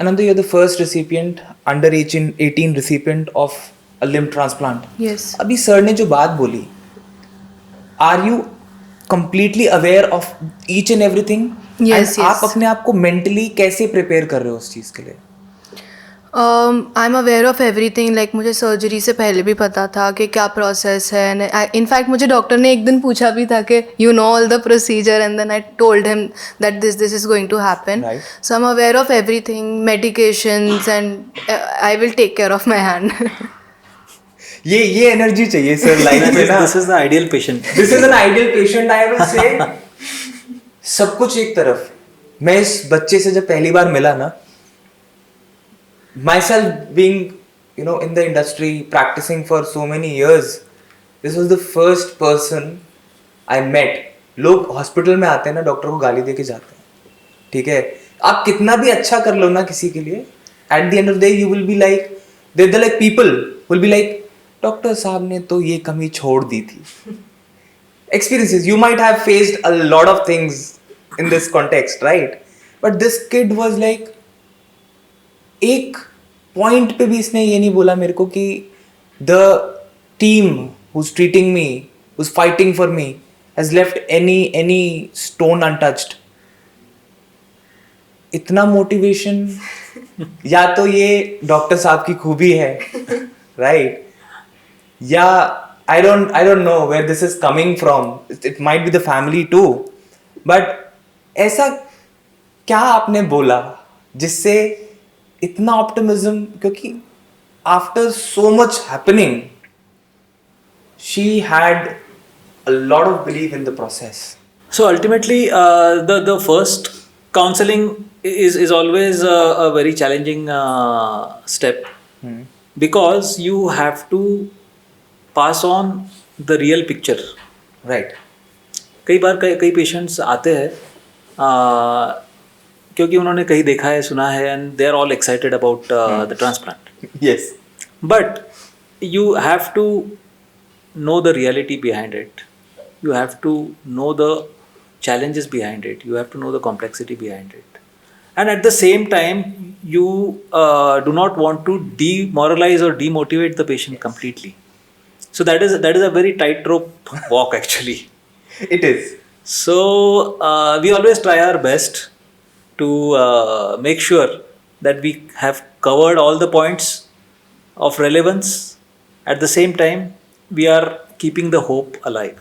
Ananda, you're the first recipient, under 18 recipient of a limb transplant. Yes. अभी sir ने जो बात बोली, are you completely aware of each and everything? Yes, And आप yes. अपने आप को mentally कैसे prepare कर रहे हो उस चीज़ के लिए? आई am aware of everything. Like मुझे सर्जरी से पहले भी पता था कि क्या प्रोसेस है. इनफैक्ट मुझे डॉक्टर ने एक दिन पूछा भी था कि you know all the procedure, and then I told him that this is going to happen. Right. So I am aware of everything, medications, and I will take care of my hand. ये energy चाहिए sir life में ना. This is the ideal patient. This is an ideal patient, I will say. सब कुछ एक तरफ. मैं इस बच्चे से जब पहली बार मिला ना, myself being in the industry practicing for so many years, this was the first person I met. लोग हॉस्पिटल में आते हैं ना, डॉक्टर को गाली दे के जाते हैं, ठीक है. आप कितना भी अच्छा कर लो ना किसी के लिए, at the end of the day you will be like, they're like people will be like, doctor साहब ने तो ये कमी छोड़ दी थी. Experiences, you might have faced a lot of things in this context, right? But this kid was like, एक point पे भी इसने ये नहीं बोला मेरे को कि the team who's treating me, who's fighting for me, has left any stone untouched. इतना मोटिवेशन या तो ये डॉक्टर साहब की खूबी है, राइट? या I don't know where this is coming from. It might be the family too, but ऐसा क्या आपने बोला जिससे इतना ऑप्टिमिज्म? क्योंकि after so much happening she had a lot of believe in the process. So ultimately, the first counseling is always a very challenging step, because you have to pass on the real picture. Right. कई बार कई patients आते हैं क्योंकि उन्होंने कहीं देखा है, सुना है, and they are all excited about the transplant. Yes. But you have to know the reality behind it. You have to know the challenges behind it. You have to know the complexity behind it. And at the same time, you do not want to demoralize or demotivate the patient completely. So that is a very tightrope walk actually. It is. So we always try our best to make sure that we have covered all the points of relevance. At the same time, we are keeping the hope alive.